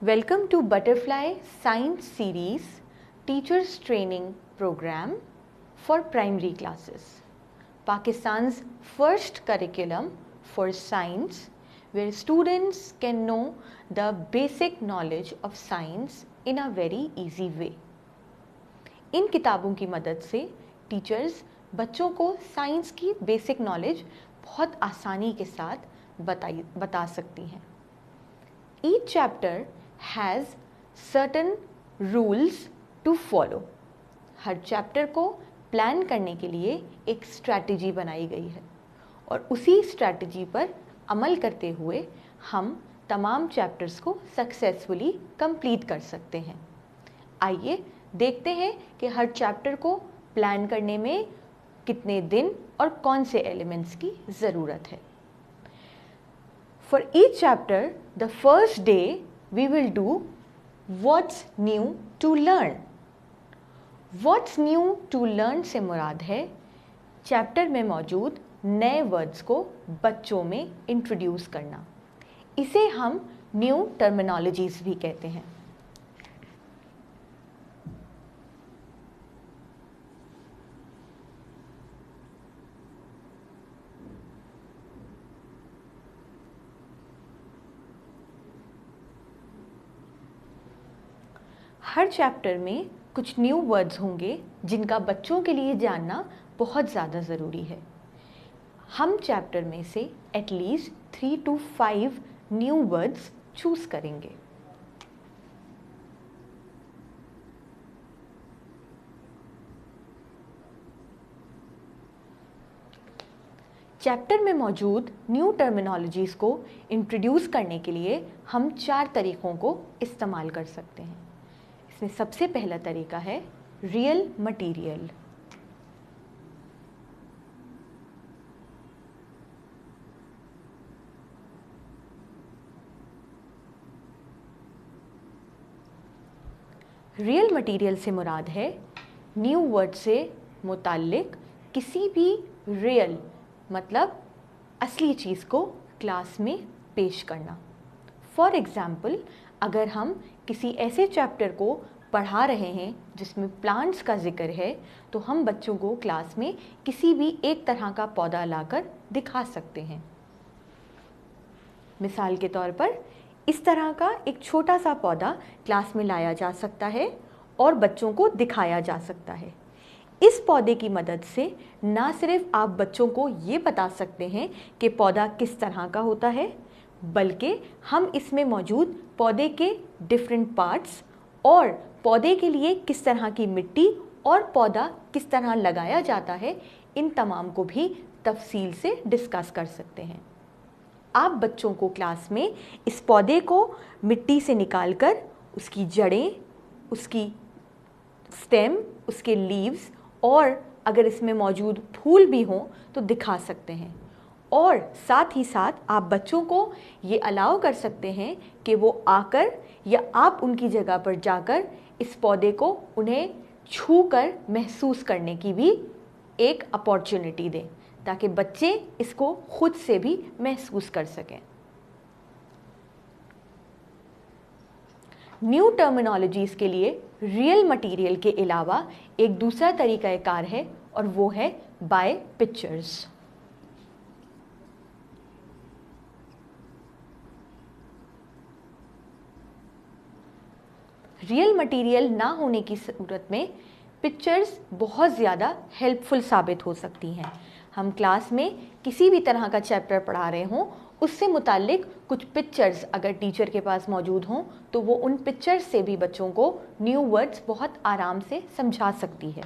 Welcome to Butterfly Science Series Teachers Training Program for Primary Classes, Pakistan's first curriculum for science where students can know the basic knowledge of science in a very easy way. इन किताबों की मदद से teachers बच्चों को science की basic knowledge बहुत आसानी के साथ बता सकती हैं। Each chapter has certain rules to follow. Her chapter को प्लान करने के लिए एक स्ट्रैटेजी बनाई गई है और उसी स्ट्रैटेजी पर अमल करते हुए हम तमाम चैप्टर्स को सक्सेसफुली कंप्लीट कर सकते हैं। आइए देखते हैं कि हर चैप्टर को प्लान करने में कितने दिन और कौन से एलिमेंट्स की ज़रूरत है। For each chapter, the first day we will do what's new to learn. What's new to learn से मुराद है चैप्टर में मौजूद नए वर्ड्स को बच्चों में इंट्रोड्यूस करना। इसे हम न्यू टर्मिनोलॉजीज भी कहते हैं। हर चैप्टर में कुछ न्यू वर्ड्स होंगे जिनका बच्चों के लिए जानना बहुत ज़्यादा ज़रूरी है। हम चैप्टर में से at least 3 to 5 new words choose करेंगे। चैप्टर में मौजूद न्यू टर्मिनोलॉजीज़ को इंट्रोड्यूस करने के लिए हम 4 तरीक़ों को इस्तेमाल कर सकते हैं। इसमें सबसे पहला तरीका है रियल मटेरियल। रियल मटेरियल से मुराद है न्यू वर्ड से मुताल्लिक किसी भी रियल मतलब असली चीज़ को क्लास में पेश करना। फॉर एग्ज़ाम्पल, अगर हम किसी ऐसे चैप्टर को पढ़ा रहे हैं जिसमें प्लांट्स का जिक्र है तो हम बच्चों को क्लास में किसी भी एक तरह का पौधा लाकर दिखा सकते हैं। मिसाल के तौर पर इस तरह का एक छोटा सा पौधा क्लास में लाया जा सकता है और बच्चों को दिखाया जा सकता है। इस पौधे की मदद से ना सिर्फ आप बच्चों को ये बता सकते हैं कि पौधा किस तरह का होता है, बल्कि हम इसमें मौजूद पौधे के डिफरेंट पार्ट्स और पौधे के लिए किस तरह की मिट्टी और पौधा किस तरह लगाया जाता है, इन तमाम को भी तफसील से डिस्कस कर सकते हैं। आप बच्चों को क्लास में इस पौधे को मिट्टी से निकालकर उसकी जड़ें, उसकी स्टेम, उसके लीव्स और अगर इसमें मौजूद फूल भी हों तो दिखा सकते हैं। और साथ ही साथ आप बच्चों को ये अलाउ कर सकते हैं कि वो आकर या आप उनकी जगह पर जाकर इस पौधे को उन्हें छू कर महसूस करने की भी एक अपॉर्चुनिटी दें ताकि बच्चे इसको खुद से भी महसूस कर सकें। न्यू टर्मिनोलॉजीज़ के लिए रियल मटेरियल के अलावा एक दूसरा तरीक़ाकार है और वो है बाय पिक्चर्स। रियल मटेरियल ना होने की सूरत में पिक्चर्स बहुत ज़्यादा हेल्पफुल साबित हो सकती हैं। हम क्लास में किसी भी तरह का चैप्टर पढ़ा रहे हों, उससे मुताल्लिक कुछ पिक्चर्स अगर टीचर के पास मौजूद हों तो वो उन पिक्चर्स से भी बच्चों को न्यू वर्ड्स बहुत आराम से समझा सकती है।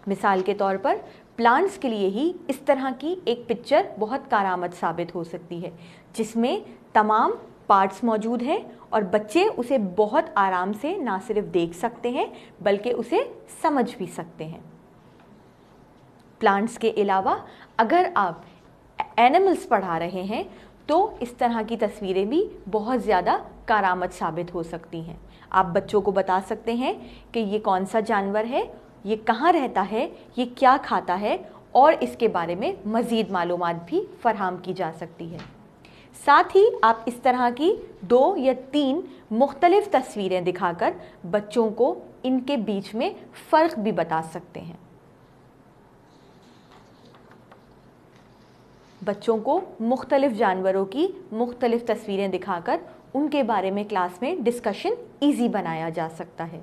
मिसाल के तौर पर प्लांट्स के लिए ही इस तरह की एक पिक्चर बहुत कारआमद साबित हो सकती है जिसमें तमाम पार्ट्स मौजूद हैं और बच्चे उसे बहुत आराम से ना सिर्फ देख सकते हैं बल्कि उसे समझ भी सकते हैं। प्लांट्स के अलावा अगर आप एनिमल्स पढ़ा रहे हैं तो इस तरह की तस्वीरें भी बहुत ज़्यादा कारआमद साबित हो सकती हैं। आप बच्चों को बता सकते हैं कि ये कौन सा जानवर है, ये कहाँ रहता है, ये क्या खाता है और इसके बारे में मज़ीद मालूमात भी फराहम की जा सकती है। साथ ही आप इस तरह की 2 या 3 मुख्तलिफ तस्वीरें दिखाकर बच्चों को इनके बीच में फ़र्क भी बता सकते हैं। बच्चों को मुख्तलिफ जानवरों की मुख्तलिफ तस्वीरें दिखाकर उनके बारे में क्लास में डिस्कशन ईजी बनाया जा सकता है।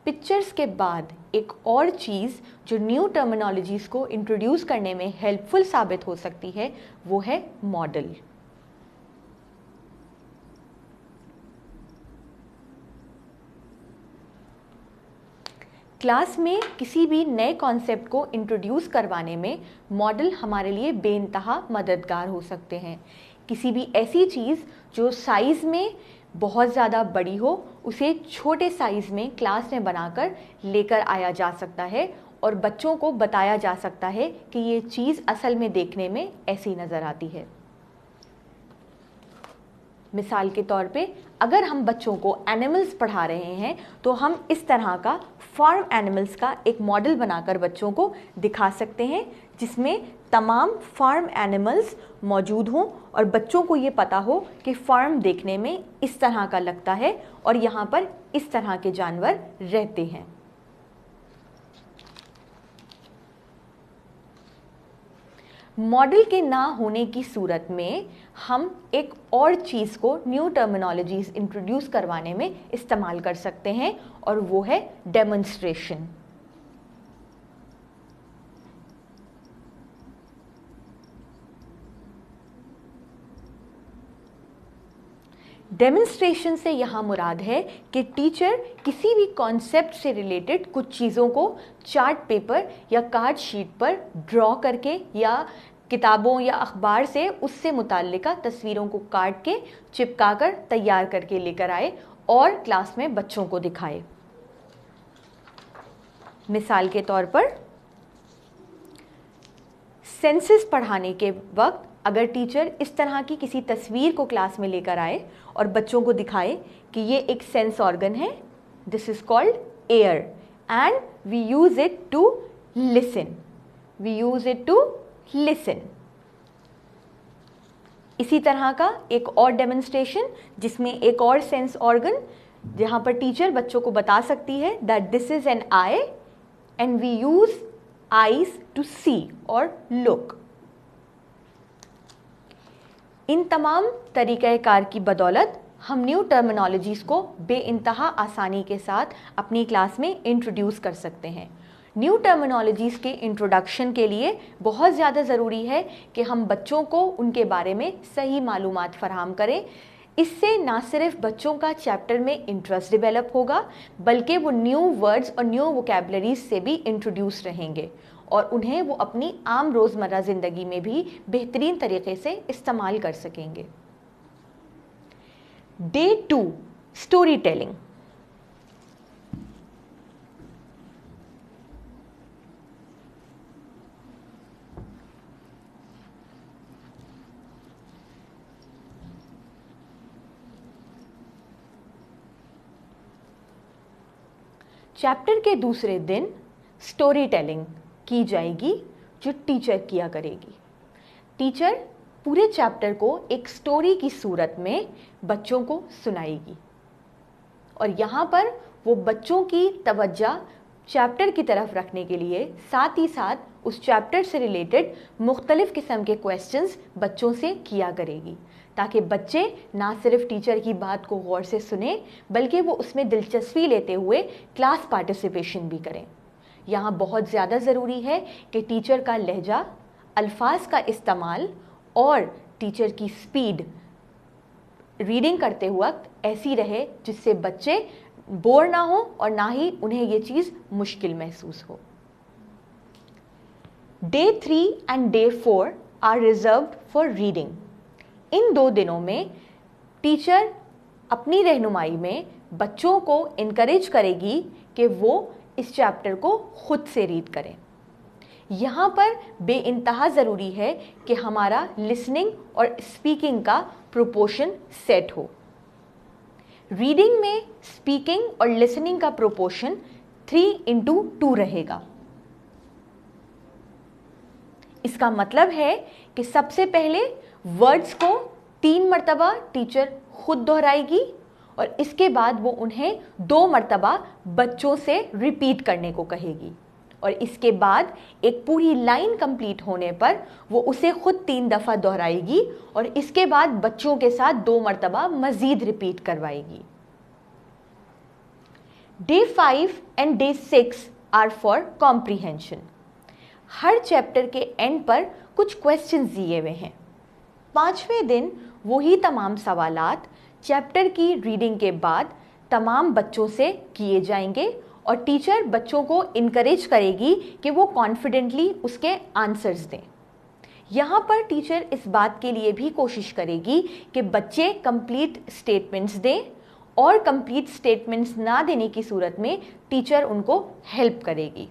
पिक्चर्स के बाद एक और चीज़ जो न्यू टर्मिनोलॉजीज़ को इंट्रोड्यूस करने में हेल्पफुल साबित हो सकती है वो है मॉडल। क्लास में किसी भी नए कॉन्सेप्ट को इंट्रोड्यूस करवाने में मॉडल हमारे लिए बेइंतहा मददगार हो सकते हैं। किसी भी ऐसी चीज़ जो साइज़ में बहुत ज़्यादा बड़ी हो उसे छोटे साइज़ में क्लास में बनाकर लेकर आया जा सकता है और बच्चों को बताया जा सकता है कि ये चीज़ असल में देखने में ऐसी नज़र आती है। मिसाल के तौर पे अगर हम बच्चों को एनिमल्स पढ़ा रहे हैं तो हम इस तरह का फार्म एनिमल्स का एक मॉडल बनाकर बच्चों को दिखा सकते हैं जिसमें तमाम फार्म एनिमल्स मौजूद हों और बच्चों को ये पता हो कि फार्म देखने में इस तरह का लगता है और यहाँ पर इस तरह के जानवर रहते हैं। मॉडल के ना होने की सूरत में हम एक और चीज़ को न्यू टर्मिनोलॉजीज इंट्रोड्यूस करवाने में इस्तेमाल कर सकते हैं और वो है डेमोन्स्ट्रेशन। डेमोन्स्ट्रेशन से यहाँ मुराद है कि टीचर किसी भी कॉन्सेप्ट से रिलेटेड कुछ चीज़ों को चार्ट पेपर या कार्ड शीट पर ड्रॉ करके या किताबों या अखबार से उससे मुताल्लिका तस्वीरों को काट के चिपका कर तैयार करके लेकर आए और क्लास में बच्चों को दिखाए। मिसाल के तौर पर सेंसस पढ़ाने के वक्त अगर टीचर इस तरह की किसी तस्वीर को क्लास में लेकर आए और बच्चों को दिखाए कि ये एक सेंस ऑर्गन है, this is called ear and we use it to listen, we use it to listen. इसी तरह का एक और डेमोन्स्ट्रेशन जिसमें एक और सेंस ऑर्गन जहां पर टीचर बच्चों को बता सकती है that this is an eye and we use eyes to see और लुक। इन तमाम तरीक़ाकार की बदौलत हम न्यू टर्मिनोलॉजीज़ को बेइंतहा आसानी के साथ अपनी क्लास में इंट्रोड्यूस कर सकते हैं। न्यू टर्मिनोलॉजीज़ के इंट्रोडक्शन के लिए बहुत ज़्यादा ज़रूरी है कि हम बच्चों को उनके बारे में सही मालूमात फराहम करें। इससे ना सिर्फ बच्चों का चैप्टर में इंटरेस्ट डेवलप होगा बल्कि वो न्यू वर्ड्स और न्यू वोकैबुलरीज से भी इंट्रोड्यूस रहेंगे और उन्हें वो अपनी आम रोज़मर्रा ज़िंदगी में भी बेहतरीन तरीके से इस्तेमाल कर सकेंगे। Day 2 story telling. चैप्टर के दूसरे दिन स्टोरी टेलिंग की जाएगी जो टीचर किया करेगी। टीचर पूरे चैप्टर को एक स्टोरी की सूरत में बच्चों को सुनाएगी और यहाँ पर वो बच्चों की तवज्जो चैप्टर की तरफ रखने के लिए साथ ही साथ उस चैप्टर से रिलेटेड मुख्तलिफ किस्म के क्वेश्चंस बच्चों से किया करेगी ताकि बच्चे ना सिर्फ टीचर की बात को गौर से सुने बल्कि वो उसमें दिलचस्पी लेते हुए क्लास पार्टिसिपेशन भी करें। यहाँ बहुत ज़्यादा ज़रूरी है कि टीचर का लहजा, अल्फाज का इस्तेमाल और टीचर की स्पीड रीडिंग करते वक्त ऐसी रहे जिससे बच्चे बोर ना हो और ना ही उन्हें ये चीज़ मुश्किल महसूस हो। Day 3 and Day 4 are reserved for reading. इन 2 दिनों में टीचर अपनी रहनुमाई में बच्चों को इनकरेज करेगी कि वो इस चैप्टर को खुद से रीड करें। यहाँ पर बेइंतहा ज़रूरी है कि हमारा लिसनिंग और स्पीकिंग का प्रोपोर्शन सेट हो। रीडिंग में स्पीकिंग और लिसनिंग का प्रोपोर्शन 3:2 रहेगा। इसका मतलब है कि सबसे पहले वर्ड्स को 3 मर्तबा टीचर खुद दोहराएगी और इसके बाद वो उन्हें 2 मर्तबा बच्चों से रिपीट करने को कहेगी और इसके बाद एक पूरी लाइन कंप्लीट होने पर वो उसे खुद 3 दफ़ा दोहराएगी और इसके बाद बच्चों के साथ 2 मर्तबा मज़ीद रिपीट करवाएगी। Day 5 and day 6 are for comprehension. हर चैप्टर के एंड पर कुछ क्वेश्चंस दिए हुए हैं। 5वें दिन वही तमाम सवालात चैप्टर की रीडिंग के बाद तमाम बच्चों से किए जाएंगे और टीचर बच्चों को इनकरेज करेगी कि वो कॉन्फिडेंटली उसके आंसर्स दें। यहाँ पर टीचर इस बात के लिए भी कोशिश करेगी कि बच्चे कंप्लीट स्टेटमेंट्स दें और कंप्लीट स्टेटमेंट्स ना देने की सूरत में टीचर उनको हेल्प करेगी।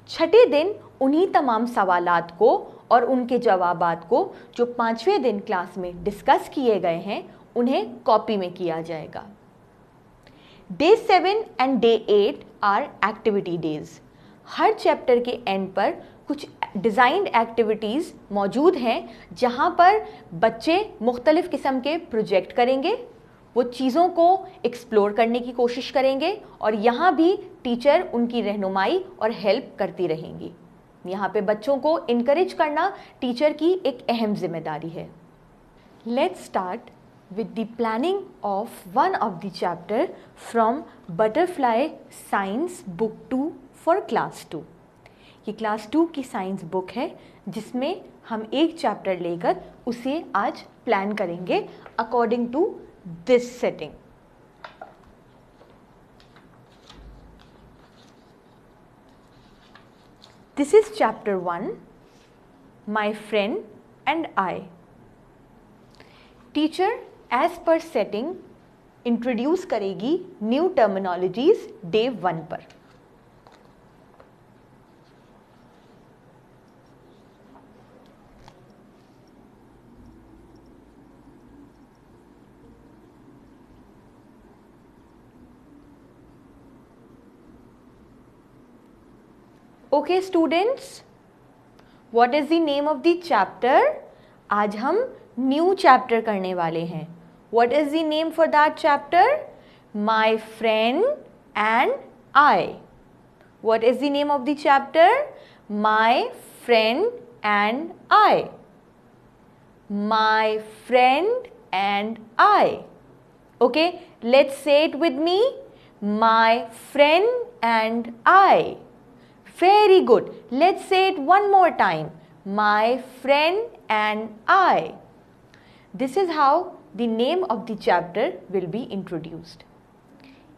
छठे दिन उन्हीं तमाम सवालात को और उनके जवाबात को जो 5वें दिन क्लास में डिस्कस किए गए हैं उन्हें कॉपी में किया जाएगा। Day 7 and day 8 are activity days. हर चैप्टर के एंड पर कुछ डिज़ाइंड एक्टिविटीज़ मौजूद हैं जहां पर बच्चे मुख्तलिफ़ किस्म के प्रोजेक्ट करेंगे, वो चीज़ों को एक्सप्लोर करने की कोशिश करेंगे और यहाँ भी टीचर उनकी रहनुमाई और हेल्प करती रहेंगी। यहाँ पे बच्चों को इनकरेज करना टीचर की एक अहम जिम्मेदारी है। Let's start with the planning of one of the chapter from Butterfly Science Book 2 for Class 2। ये क्लास 2 की साइंस बुक है जिसमें हम एक चैप्टर लेकर उसे आज प्लान करेंगे according to this setting. This is chapter 1, my friend and I. Teacher as per setting introduce करेगी न्यू टर्मिनोलॉजीज डे 1 पर। Okay students, what is the name of the chapter? आज हम न्यू चैप्टर करने वाले हैं। What is the name for that chapter? My friend and I. What is the name of the chapter? My friend and I. My friend and I. Okay, let's say it with me. My friend and I. Very good. Let's say it one more time. My friend and I. This is how the name of the chapter will be introduced.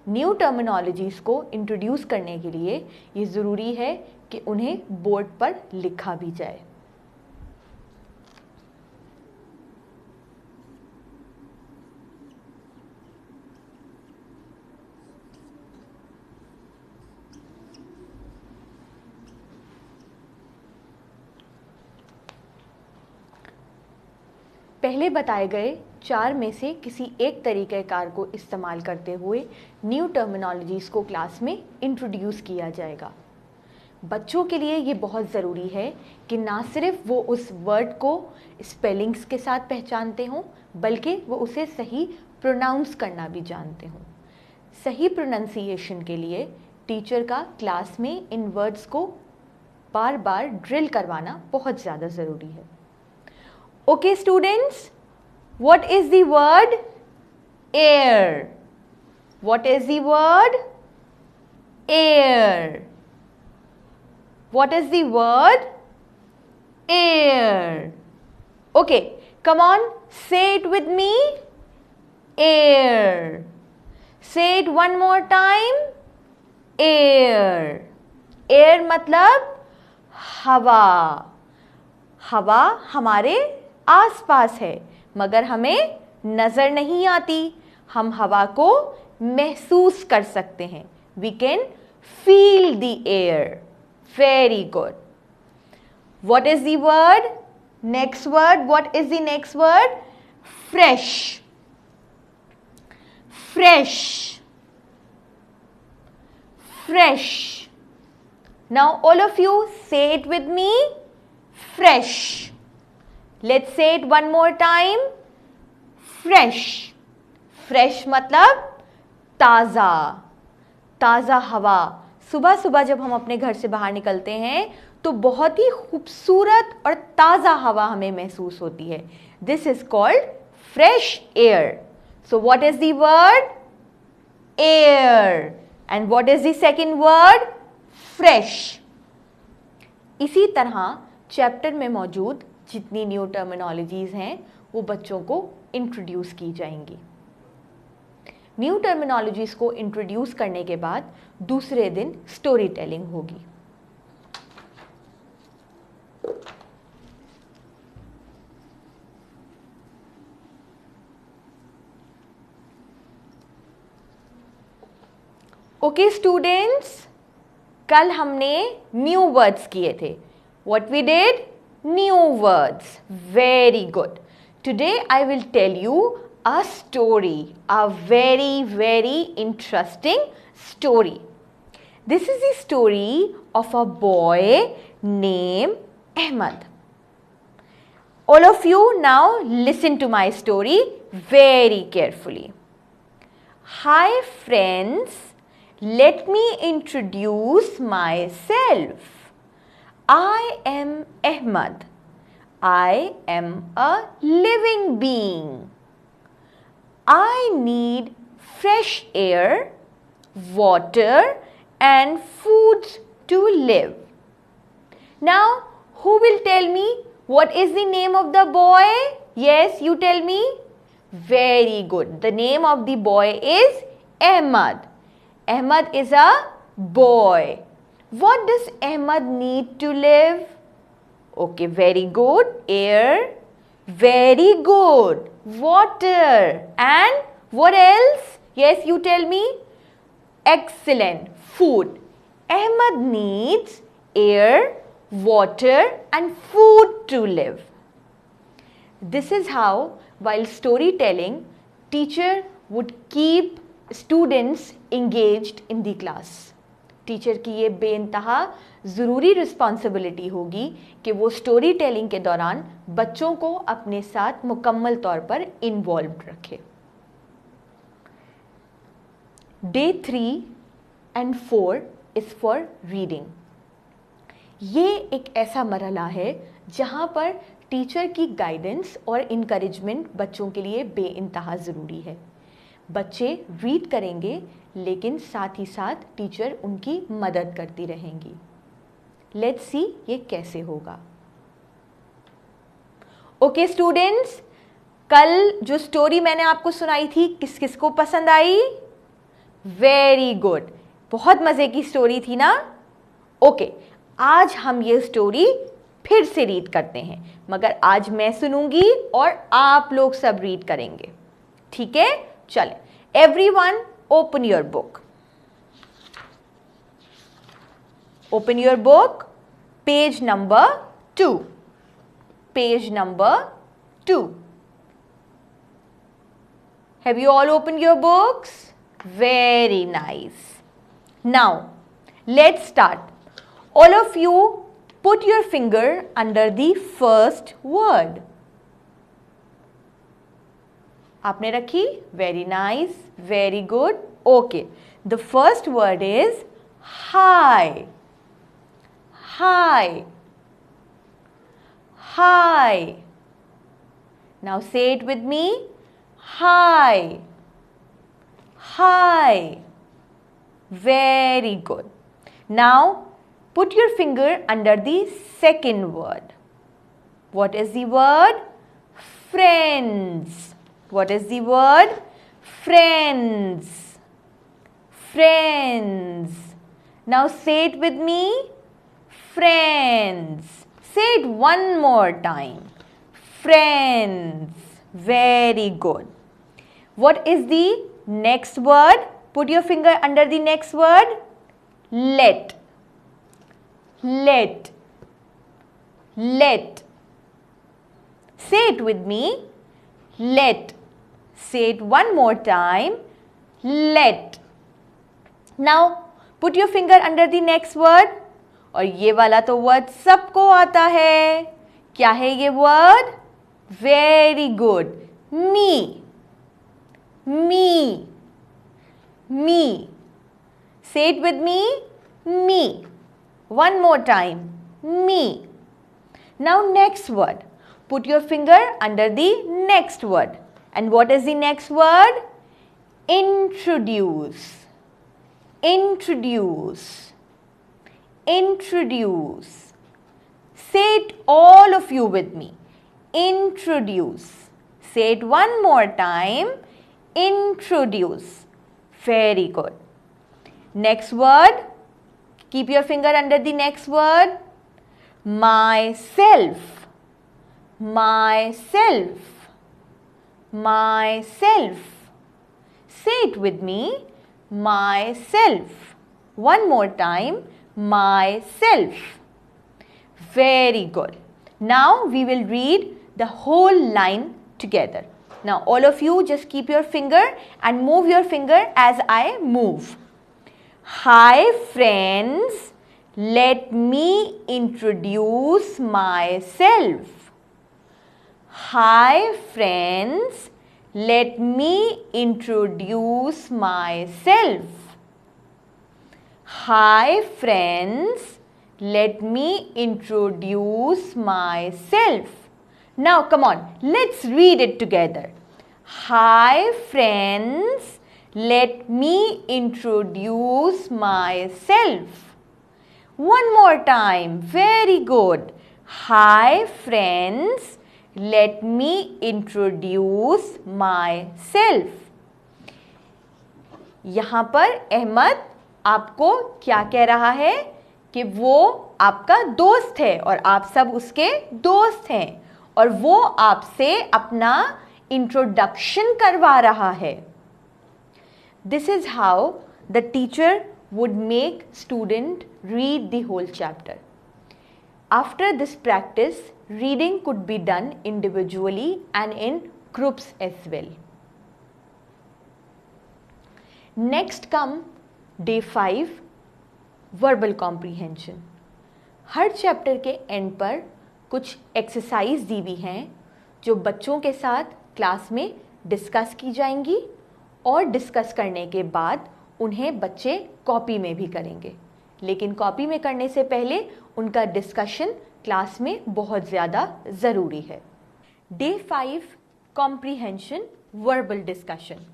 New terminologies को introduce करने के लिए ये ज़रूरी है कि उन्हें board पर लिखा भी जाए। पहले बताए गए 4 में से किसी एक तरीक़ेकार को इस्तेमाल करते हुए न्यू टर्मिनोलॉजीज़ को क्लास में इंट्रोड्यूस किया जाएगा। बच्चों के लिए ये बहुत ज़रूरी है कि ना सिर्फ वो उस वर्ड को स्पेलिंग्स के साथ पहचानते हों बल्कि वो उसे सही प्रोनाउंस करना भी जानते हों। सही प्रोनंसिएशन के लिए टीचर का क्लास में इन वर्ड्स को बार बार ड्रिल करवाना बहुत ज़्यादा ज़रूरी है। Okay students, what is the word? Air. What is the word? Air. What is the word? Air. Okay, come on, say it with me. Air. Say it one more time. Air. Air मतलब हवा। हवा हमारे आसपास है मगर हमें नज़र नहीं आती। हम हवा को महसूस कर सकते हैं। We can feel the air. Very good. What is the word? Next word. What is the next word? Fresh. Fresh. Fresh. Now all of you say it with me. fresh. Let's say it one more time. Fresh. Fresh मतलब ताज़ा, ताज़ा हवा. सुबह सुबह जब हम अपने घर से बाहर निकलते हैं तो बहुत ही खूबसूरत और ताज़ा हवा हमें महसूस होती है. This is called fresh air. So what is the word? Air. And what is the second word? Fresh. इसी तरह चैप्टर में मौजूद जितनी न्यू टर्मिनोलॉजीज हैं वो बच्चों को इंट्रोड्यूस की जाएंगी. न्यू टर्मिनोलॉजीज को इंट्रोड्यूस करने के बाद दूसरे दिन स्टोरी टेलिंग होगी. ओके स्टूडेंट्स, कल हमने न्यू वर्ड्स किए थे. What we did? New words. Very good. Today I will tell you a story, a very interesting story. This is the story of a boy named Ahmed. All of you now listen to my story very carefully. Hi friends, let me introduce myself. I am Ahmed. I am a living being. I need fresh air, water and foods to live. Now, who will tell me what is the name of the boy? Yes, you tell me. Very good. The name of the boy is Ahmed. Ahmed is a boy. What does Ahmed need to live? Okay, very good. Air. Very good. Water. And what else? Yes, you tell me. Excellent. Food. Ahmed needs air, water and food to live. This is how, while storytelling, teacher would keep students engaged in the class. Teacher की ये बेइंतहा ज़रूरी responsibility होगी कि वो story telling के दौरान बच्चों को अपने साथ मुकम्मल तौर पर इन्वॉल्व रखे. Day 3 and 4 is for reading. ये एक ऐसा मरहला है जहाँ पर टीचर की गाइडेंस और इनकरेजमेंट बच्चों के लिए बेइंतहा ज़रूरी है. बच्चे रीड करेंगे लेकिन साथ ही साथ टीचर उनकी मदद करती रहेंगी. लेट्स सी ये कैसे होगा. ओके स्टूडेंट्स, कल जो स्टोरी मैंने आपको सुनाई थी किस किस को पसंद आई? Very good. बहुत मज़े की स्टोरी थी ना? ओके, आज हम ये स्टोरी फिर से रीड करते हैं, मगर आज मैं सुनूंगी और आप लोग सब रीड करेंगे. ठीक है, चलें. Everyone open your book. Open your book. Page number 2. Page number 2. Have you all opened your books? Very nice. Now, let's start. All of you put your finger under the first word. आपने रखी? Very nice, very good. Okay, the first word is hi. Hi. Hi. Now say it with me. Hi. Hi. Very good. Now put your finger under the second word. What is the word? Friends. What is the word? Friends. Friends. Now say it with me. Friends. Say it one more time. Friends. Very good. What is the next word? Put your finger under the next word. Let. Let. Let. Say it with me. Let. Say it one more time. Let. Now put your finger under the next word. और ये वाला तो word सबको आता है. क्या है ये word? Very good. Me. Me. Me. Say it with me. Me. One more time. Me. Now next word. Put your finger under the next word. And what is the next word? Introduce. Introduce. Introduce. Say it all of you with me. Introduce. Say it one more time. Introduce. Very good. Next word. Keep your finger under the next word. Myself. Myself. Myself. Say it with me. Myself. One more time. Myself. Very good. Now we will read the whole line together. Now all of you just keep your finger and move your finger as I move. Hi friends, let me introduce myself. Hi friends, let me introduce myself. Hi friends, let me introduce myself. Now come on, let's read it together. Hi friends, let me introduce myself. One more time, very good. Hi friends, let me introduce myself. यहाँ पर अहमद आपको क्या कह रहा है कि वो आपका दोस्त है और आप सब उसके दोस्त हैं और वो आपसे अपना इंट्रोडक्शन करवा रहा है. This is how the teacher would make student read the whole chapter. After this practice, reading could be done individually and in groups as well. Next come day 5, verbal comprehension. Her chapter के end पर कुछ exercise दी हुई हैं जो बच्चों के साथ class में डिस्कस की जाएंगी और डिस्कस करने के बाद उन्हें बच्चे कॉपी में भी करेंगे. लेकिन कॉपी में करने से पहले उनका डिस्कशन क्लास में बहुत ज़्यादा ज़रूरी है. Day 5 comprehension verbal discussion.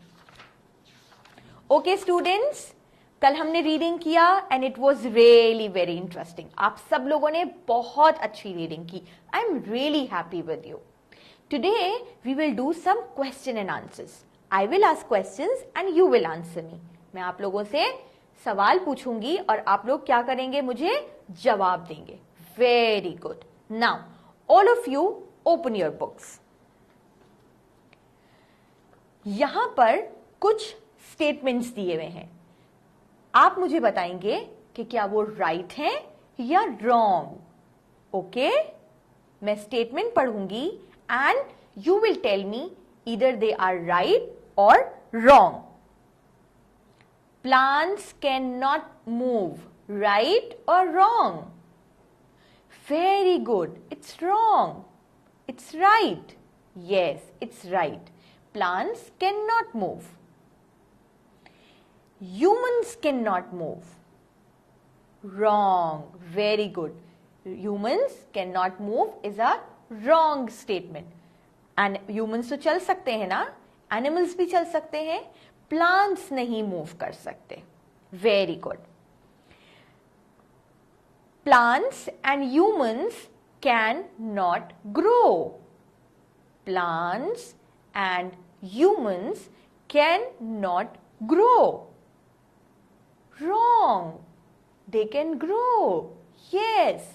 Okay students, कल हमने रीडिंग किया and it was really very interesting. आप सब लोगों ने बहुत अच्छी रीडिंग की. I am really happy with you. Today we will do some question and answers. I will ask questions and you will answer me. मैं आप लोगों से सवाल पूछूंगी और आप लोग क्या करेंगे, मुझे जवाब देंगे. Very good. Now all of you open your books. यहां पर कुछ स्टेटमेंट्स दिए हुए हैं. आप मुझे बताएंगे कि क्या वो राइट हैं या रॉन्ग. ओके, मैं स्टेटमेंट पढ़ूंगी and you will tell me either they are right or wrong. Plants cannot move, right or wrong? Very good. It's wrong. It's right. Yes, it's right. Plants cannot move. Humans cannot move. Wrong. Very good. Humans cannot move is a wrong statement. And humans तो चल सकते हैं ना, animals भी चल सकते हैं, plants नहीं मूव कर सकते. Very good. Plants and humans can not grow. Plants and humans can not grow. Wrong. They can grow. Yes,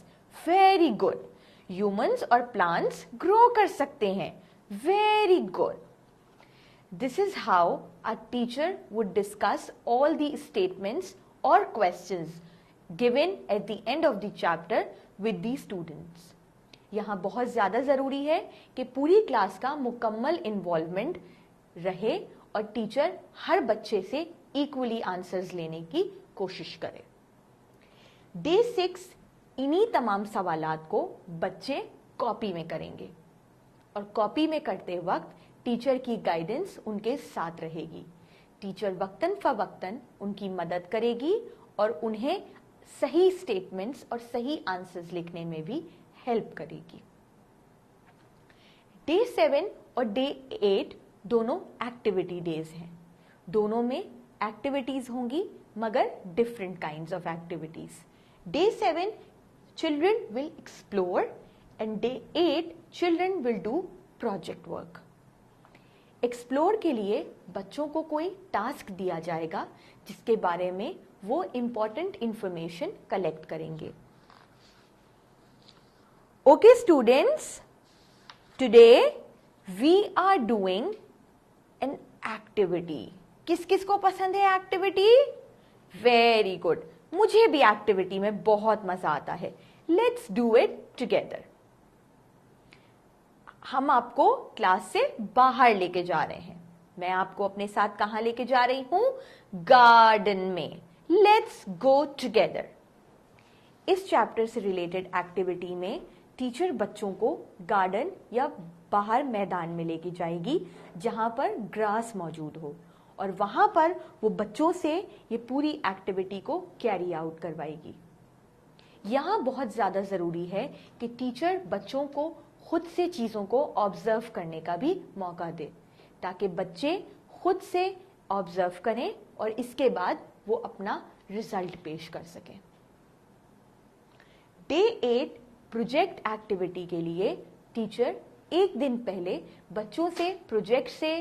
very good. Humans और प्लांट्स ग्रो कर सकते हैं. Very good. This is how a teacher would discuss all the statements or questions given at the end of the chapter with the students. यहाँ बहुत ज़्यादा ज़रूरी है कि पूरी क्लास का मुकम्मल इन्वॉल्वमेंट रहे और टीचर हर बच्चे से इक्वली आंसर्स लेने की कोशिश करे. Day 6 इन्हीं तमाम सवालात को बच्चे कॉपी में करेंगे और कॉपी में करते वक्त टीचर की गाइडेंस उनके साथ रहेगी। टीचर वक्तन फवक्तन उनकी मदद करेगी और उन्हें सही स्टेटमेंट्स और सही आंसर्स लिखने में भी हेल्प करेगी। डे 7 और डे 8 दोनों एक्टिविटी डेज हैं। दोनों में एक्टिविटीज होंगी मगर different kinds of activities. Day 7 children will explore and day 8 children will do project work. Explore के लिए बच्चों को कोई टास्क दिया जाएगा जिसके बारे में वो इंपॉर्टेंट इंफॉर्मेशन कलेक्ट करेंगे। Okay students, today we are doing an activity. किस किस को पसंद है एक्टिविटी? वेरी गुड, मुझे भी एक्टिविटी में बहुत मजा आता है। Let's do it together. हम आपको क्लास से बाहर लेके जा रहे हैं। मैं आपको अपने साथ कहां लेके जा रही हूं? गार्डन में। Let's go together. इस चैप्टर से रिलेटेड एक्टिविटी में टीचर बच्चों को गार्डन या बाहर मैदान में लेके जाएगी जहां पर ग्रास मौजूद हो और वहां पर वो बच्चों से ये पूरी एक्टिविटी को कैरी आउट करवाएगी। यहाँ बहुत ज़्यादा ज़रूरी है कि टीचर बच्चों को खुद से चीज़ों को ऑब्जर्व करने का भी मौका दे ताकि बच्चे खुद से ऑब्जर्व करें और इसके बाद वो अपना रिजल्ट पेश कर सकें। डे 8 प्रोजेक्ट एक्टिविटी के लिए टीचर एक दिन पहले बच्चों से प्रोजेक्ट से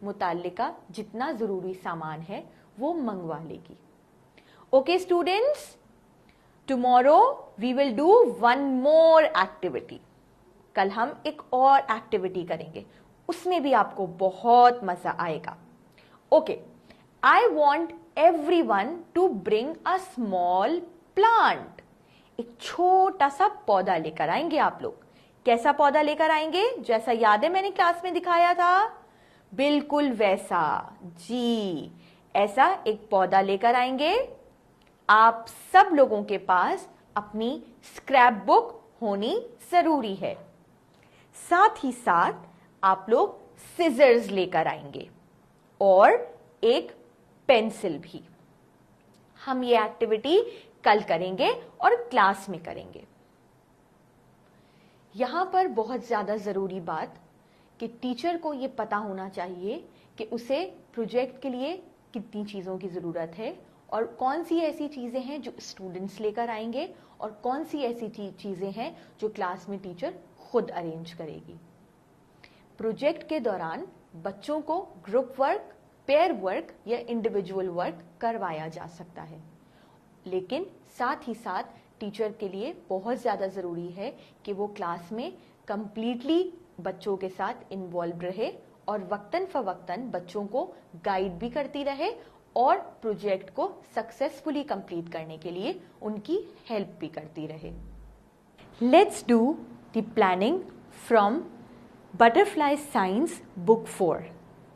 मुताल्लिका जितना ज़रूरी सामान है वो मंगवा लेगी। Okay students, tomorrow we will do one more activity. कल हम एक और एक्टिविटी करेंगे, उसमें भी आपको बहुत मजा आएगा। Okay, I want everyone to bring a small plant. एक छोटा सा पौधा लेकर आएंगे आप लोग। कैसा पौधा लेकर आएंगे? जैसा याद है मैंने क्लास में दिखाया था, बिल्कुल वैसा जी। ऐसा एक पौधा लेकर आएंगे। आप सब लोगों के पास अपनी स्क्रैप बुक होनी जरूरी है। साथ ही साथ आप लोग सिजर्स लेकर आएंगे और एक पेंसिल भी। हम ये एक्टिविटी कल करेंगे और क्लास में करेंगे। यहां पर बहुत ज्यादा जरूरी बात कि टीचर को ये पता होना चाहिए कि उसे प्रोजेक्ट के लिए कितनी चीज़ों की ज़रूरत है और कौन सी ऐसी चीज़ें हैं जो स्टूडेंट्स लेकर आएंगे और कौन सी ऐसी चीज़ें हैं जो क्लास में टीचर खुद अरेंज करेगी। प्रोजेक्ट के दौरान बच्चों को ग्रुप वर्क, पेयर वर्क या इंडिविजुअल वर्क करवाया जा सकता है, लेकिन साथ ही साथ टीचर के लिए बहुत ज़्यादा ज़रूरी है कि वो क्लास में कंप्लीटली बच्चों के साथ इन्वॉल्व रहे और वक्तन फवक्तन बच्चों को गाइड भी करती रहे और प्रोजेक्ट को सक्सेसफुली कंप्लीट करने के लिए उनकी हेल्प भी करती रहे। Let's do the planning from butterfly science book 4।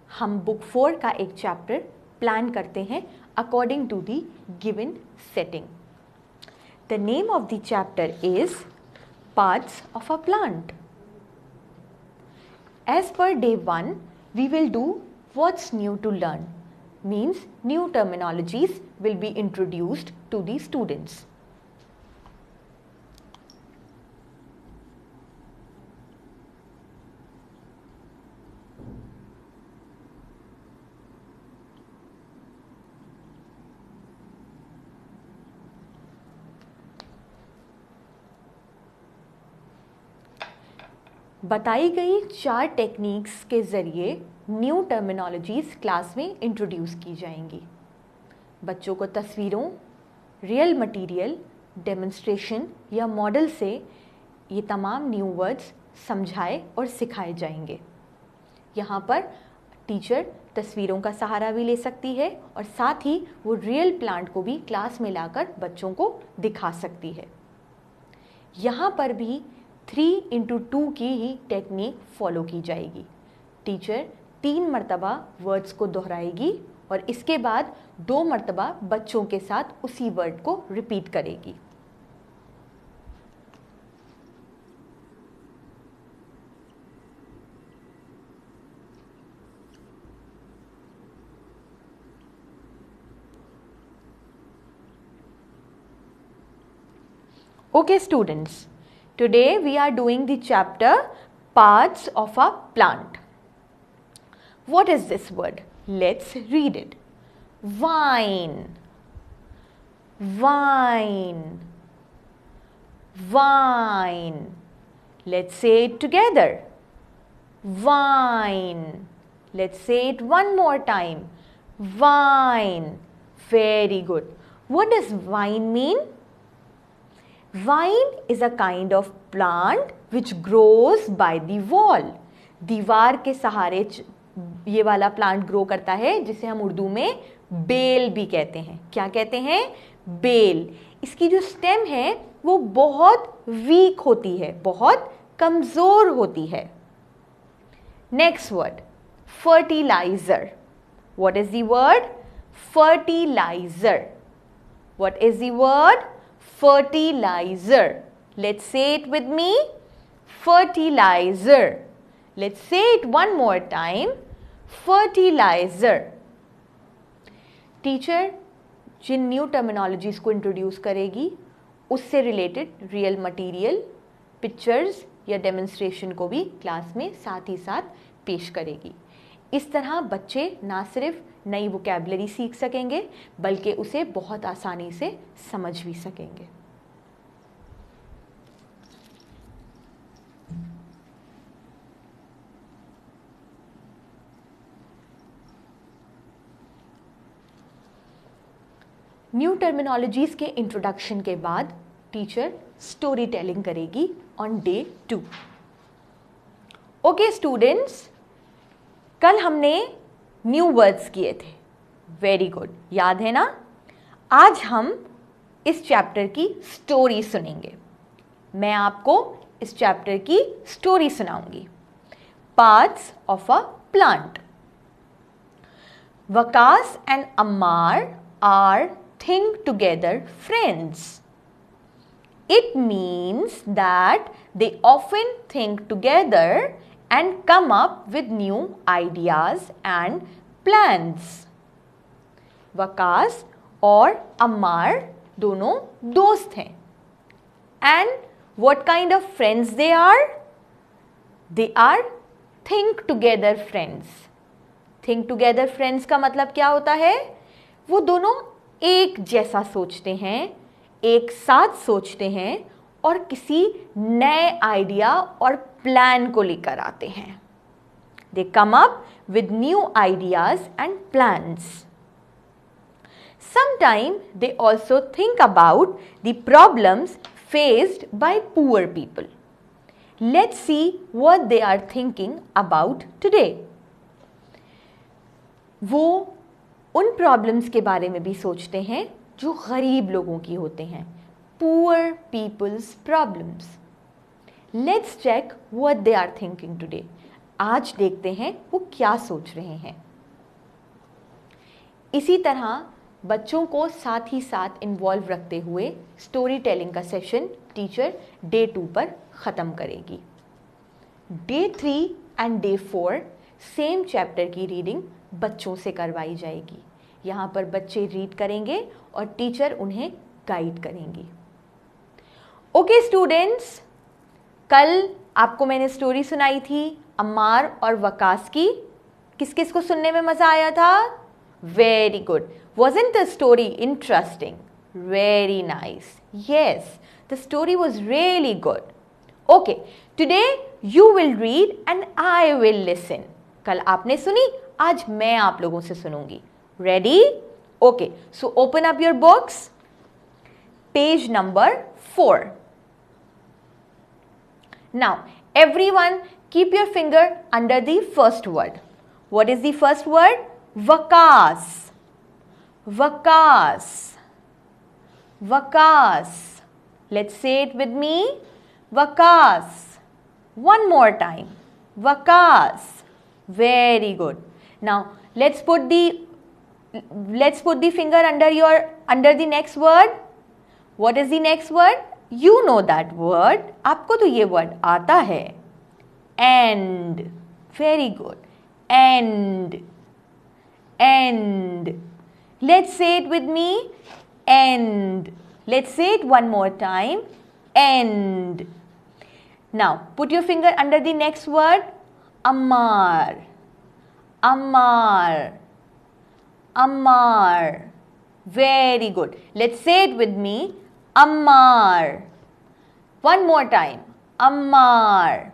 हम बुक 4 का एक चैप्टर प्लान करते हैं according to the given setting. The name of the chapter is parts of a plant. As per day 1, we will do what's new to learn, means new terminologies will be introduced to the students. बताई गई 4 techniques के ज़रिए new terminologies class में introduce की जाएंगी। बच्चों को तस्वीरों, रियल मटेरियल, डेमोन्स्ट्रेशन या मॉडल से ये तमाम न्यू वर्ड्स समझाए और सिखाए जाएंगे। यहाँ पर टीचर तस्वीरों का सहारा भी ले सकती है और साथ ही वो रियल प्लांट को भी क्लास में लाकर बच्चों को दिखा सकती है। यहाँ पर भी 3x2 की ही टेक्निक फॉलो की जाएगी। टीचर 3 मरतबा वर्ड्स को दोहराएगी और इसके बाद 2 मरतबा बच्चों के साथ उसी वर्ड को रिपीट करेगी। Okay students, today we are doing the chapter parts of a plant. What is this word? Let's read it. Vine, vine, vine. Let's say it together. Vine. Let's say it one more time. Vine. Very good. What does vine mean? Vine is a kind of plant which grows by the wall. दीवार के सहारे ये वाला plant grow करता है जिसे हम उर्दू में बेल भी कहते हैं. क्या कहते हैं? बेल. इसकी जो स्टेम है वो बहुत वीक होती है, बहुत कमजोर होती है. Next word, fertiliser. What is the word? Fertilizer. What is the word? Fertilizer. Let's say it with me. Fertilizer. Let's say it one more time. Fertilizer. Teacher जिन न्यू टर्मिनोलॉजीज को इंट्रोड्यूस करेगी उससे रिलेटेड रियल मटेरियल, पिक्चर्स या demonstration को भी class में साथ ही साथ पेश करेगी. इस तरह बच्चे ना सिर्फ नई वोकैबुलरी सीख सकेंगे बल्कि उसे बहुत आसानी से समझ भी सकेंगे. न्यू टर्मिनोलॉजीज के इंट्रोडक्शन के बाद टीचर स्टोरी टेलिंग करेगी ऑन डे 2. ओके स्टूडेंट्स, कल हमने न्यू वर्ड्स किए थे. वेरी गुड, याद है ना? आज हम इस चैप्टर की स्टोरी सुनेंगे. मैं आपको इस चैप्टर की स्टोरी सुनाऊंगी. Parts of a plant. Waqas and Ammar are think together friends. It means that they often think together and come up with new ideas and plans. Waqas और अम्मार दोनों दोस्त हैं. And what kind of friends they are? They are think together friends. Think together friends का मतलब क्या होता है? वो दोनों एक जैसा सोचते हैं, एक साथ सोचते हैं और किसी नए आइडिया और प्लान को लेकर आते हैं. They come up with new ideas and plans. Sometime they also think about the problems faced by poor people. Let's see what they are thinking about today. वो उन प्रॉब्लम्स के बारे में भी सोचते हैं जो गरीब लोगों की होते हैं. Poor peoples problems. Let's check what they are thinking today. आज देखते हैं वो क्या सोच रहे हैं. इसी तरह बच्चों को साथ ही साथ इन्वॉल्व रखते हुए स्टोरी टेलिंग का सेशन टीचर डे 2 पर ख़त्म करेगी. Day 3 and day 4 same chapter की रीडिंग बच्चों से करवाई जाएगी. यहाँ पर बच्चे रीड करेंगे और टीचर उन्हें गाइड करेंगी. ओके स्टूडेंट्स, कल आपको मैंने स्टोरी सुनाई थी अम्मार और वकास की. किस किस को सुनने में मज़ा आया था? Very good. wasn't the story interesting? Very nice. Yes, the story was really good. Okay, today you will read and I will listen. कल आपने सुनी, आज मैं आप लोगों से सुनूंगी. Ready? Okay, so open up your books. Page number 4. Now, everyone keep your finger under the first word. What is the first word? Vakas. Vakas. Vakas. Let's say it with me. Vakas. One more time. Vakas. Very good. Now, let's put the finger under the next word. What is the next word? You know that word. आपको तो ये word आता है. End. Very good. End. End. Let's say it with me. End. Let's say it one more time. End. Now put your finger under the next word. Ammar. Ammar. Ammar. Very good. Let's say it with me. Ammar. One more time. Ammar.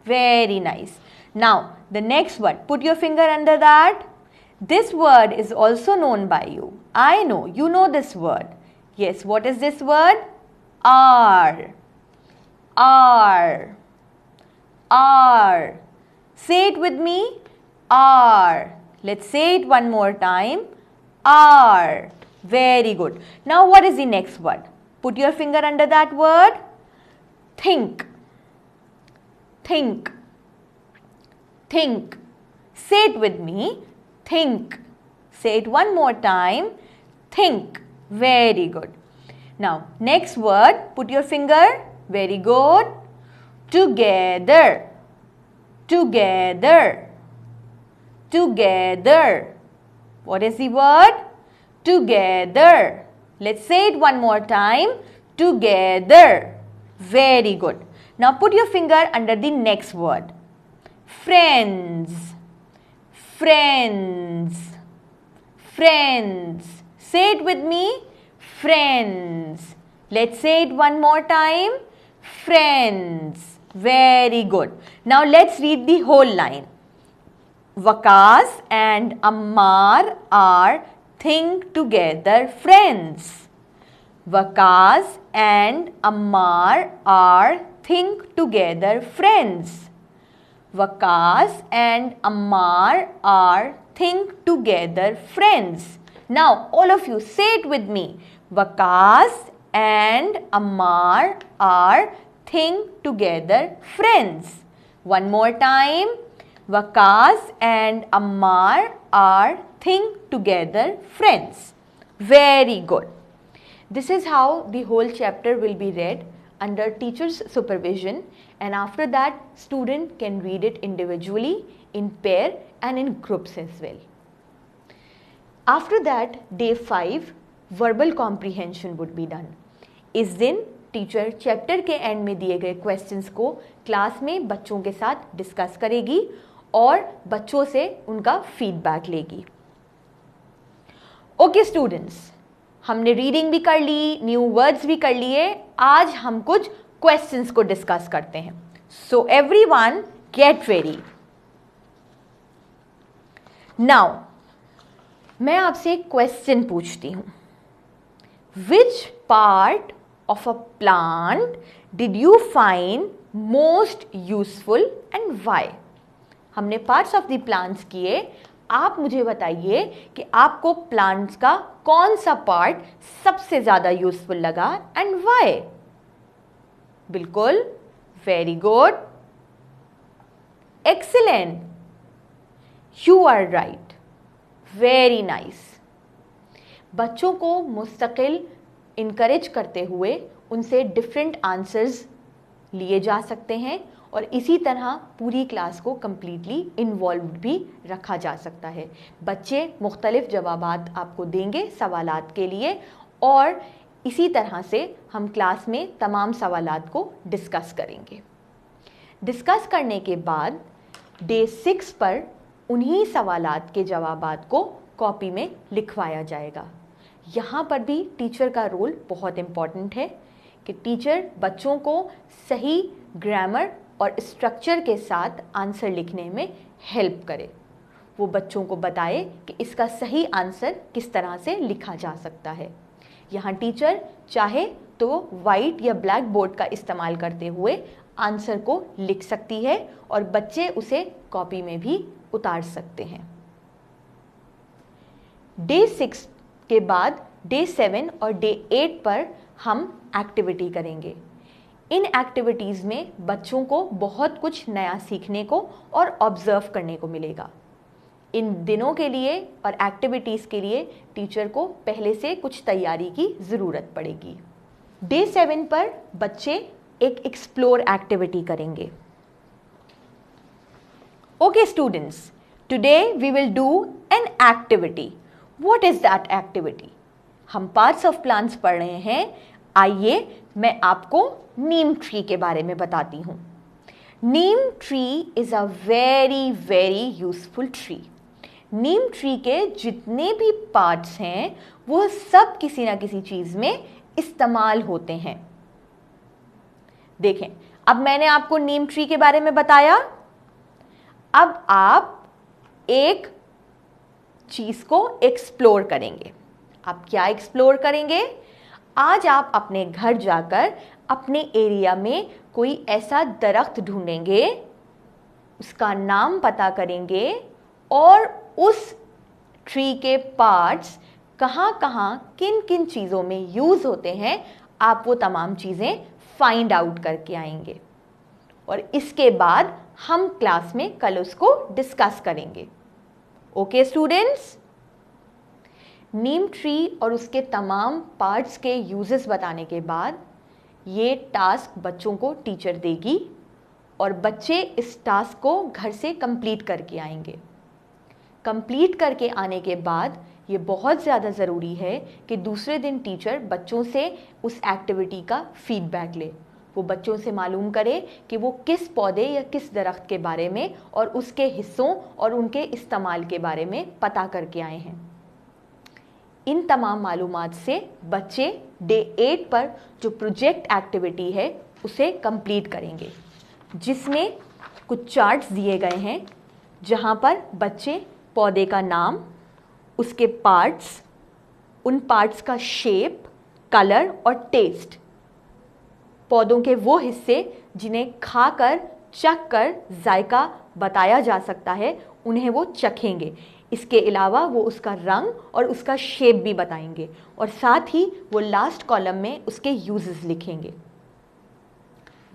Very nice. Now the next word. Put your finger under that. This word is also known by you. I know. You know this word. Yes. What is this word? R. R. R. Say it with me. R. Let's say it one more time. R. Very good. Now what is the next word? Put your finger under that word. Think. Think. Think. Say it with me. Think. Say it one more time. Think. Very good. Now next word. Put your finger. Very good. Together. Together. Together. What is the word? Together. Let's say it one more time. Together. Very good. Now put your finger under the next word. Friends. Friends. Friends. Say it with me. Friends. Let's say it one more time. Friends. Very good. Now let's read the whole line. Waqas and Ammar are think together friends. Waqas and Ammar are think together friends. Waqas and Ammar are think together friends. Now all of you say it with me. Waqas and Ammar are think together friends. One more time. Waqas and Ammar are think together friends. Very good. This is how the whole chapter will be read under teacher's supervision, and after that student can read it individually, in pair and in groups as well. After that day 5 verbal comprehension would be done. इस दिन teacher chapter के and में दिए गए questions को class में बच्चों के साथ डिस्कस करेगी और बच्चों से उनका फीडबैक लेगी. ओके स्टूडेंट्स, हमने रीडिंग भी कर ली, न्यू वर्ड्स भी कर लिए. आज हम कुछ क्वेश्चंस को डिस्कस करते हैं. So everyone get ready. Now मैं आपसे एक क्वेश्चन पूछती हूं. Which part of a plant did you find most useful and why? हमने parts of the plants किए. आप मुझे बताइए कि आपको plants का कौन सा part सबसे ज़्यादा useful लगा and why? बिल्कुल, very good, excellent, you are right, very nice. बच्चों को मुस्तकिल इनकरेज करते हुए उनसे डिफरेंट आंसर्स लिए जा सकते हैं और इसी तरह पूरी क्लास को कम्प्लीटली इन्वॉल्व्ड भी रखा जा सकता है. बच्चे मुख्तलिफ जवाबात आपको देंगे सवालात के लिए और इसी तरह से हम क्लास में तमाम सवालात को डिस्कस करेंगे. डिस्कस करने के बाद डे 6 पर उन्हीं सवालात के जवाबात को कॉपी में लिखवाया जाएगा. यहाँ पर भी टीचर का रोल बहुत इम्पॉर्टेंट है कि टीचर बच्चों को सही ग्रामर और स्ट्रक्चर के साथ आंसर लिखने में हेल्प करे. वो बच्चों को बताए कि इसका सही आंसर किस तरह से लिखा जा सकता है. यहाँ टीचर चाहे तो वाइट या ब्लैक बोर्ड का इस्तेमाल करते हुए आंसर को लिख सकती है और बच्चे उसे कॉपी में भी उतार सकते हैं. डे 6 के बाद डे 7 और डे 8 पर हम एक्टिविटी करेंगे. इन एक्टिविटीज़ में बच्चों को बहुत कुछ नया सीखने को और ऑब्जर्व करने को मिलेगा. इन दिनों के लिए और एक्टिविटीज़ के लिए टीचर को पहले से कुछ तैयारी की ज़रूरत पड़ेगी. डे 7 पर बच्चे एक एक्सप्लोर एक्टिविटी करेंगे. Okay students, today we will do an activity. What is that activity? हम पार्ट्स ऑफ प्लांट्स पढ़ रहे हैं. आइए मैं आपको नीम ट्री के बारे में बताती हूँ। Neem tree is a very very useful tree. Neem tree के जितने भी पार्ट्स हैं वो सब किसी ना किसी चीज़ में इस्तेमाल होते हैं। देखें, अब मैंने आपको नीम ट्री के बारे में बताया। अब आप एक चीज़ को एक्सप्लोर करेंगे। आप क्या एक्सप्लोर करेंगे? आज आप अपने घर जाकर अपने एरिया में कोई ऐसा दरख्त ढूंढेंगे, उसका नाम पता करेंगे और उस ट्री के पार्ट्स कहाँ कहाँ किन किन चीज़ों में यूज़ होते हैं, आप वो तमाम चीज़ें फाइंड आउट करके आएंगे और इसके बाद हम क्लास में कल उसको डिस्कस करेंगे। ओके स्टूडेंट्स, नीम ट्री और उसके तमाम पार्ट्स के यूजेस बताने के बाद ये टास्क बच्चों को टीचर देगी और बच्चे इस टास्क को घर से कंप्लीट करके आएंगे। कंप्लीट करके आने के बाद ये बहुत ज़्यादा ज़रूरी है कि दूसरे दिन टीचर बच्चों से उस एक्टिविटी का फीडबैक ले। वो बच्चों से मालूम करे कि वो किस पौधे या किस दरख्त के बारे में और उसके हिस्सों और उनके इस्तेमाल के बारे में पता करके आए हैं। इन तमाम मालूमात से बच्चे डे 8 पर जो प्रोजेक्ट एक्टिविटी है उसे कंप्लीट करेंगे, जिसमें कुछ चार्ट्स दिए गए हैं जहां पर बच्चे पौधे का नाम, उसके पार्ट्स, उन पार्ट्स का शेप, कलर और टेस्ट, पौधों के वो हिस्से जिन्हें खाकर चखकर जायका बताया जा सकता है, उन्हें वो चखेंगे। इसके अलावा वो उसका रंग और उसका शेप भी बताएंगे और साथ ही वो लास्ट कॉलम में उसके यूजेस लिखेंगे।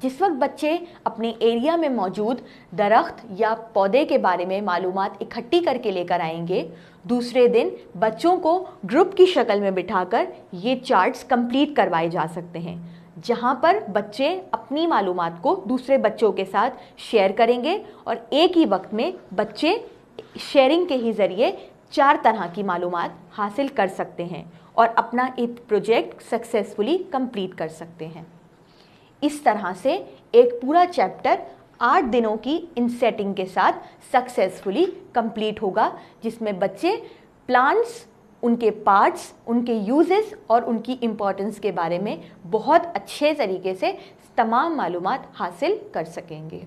जिस वक्त बच्चे अपने एरिया में मौजूद दरख्त या पौधे के बारे में मालूमात इकट्ठी करके लेकर आएंगे, दूसरे दिन बच्चों को ग्रुप की शक्ल में बिठाकर ये चार्ट्स कंप्लीट करवाए जा सकते हैं, जहां पर बच्चे अपनी मालूमात को दूसरे बच्चों के साथ शेयर करेंगे और एक ही वक्त में बच्चे शेयरिंग के ही ज़रिए 4 तरह की मालूमात हासिल कर सकते हैं और अपना एक प्रोजेक्ट सक्सेसफुली कंप्लीट कर सकते हैं। इस तरह से एक पूरा चैप्टर 8 दिनों की इन सेटिंग के साथ सक्सेसफुली कंप्लीट होगा, जिसमें बच्चे प्लांट्स, उनके पार्ट्स, उनके यूजेस और उनकी इम्पोर्टेंस के बारे में बहुत अच्छे तरीके से तमाम मालूमात हासिल कर सकेंगे।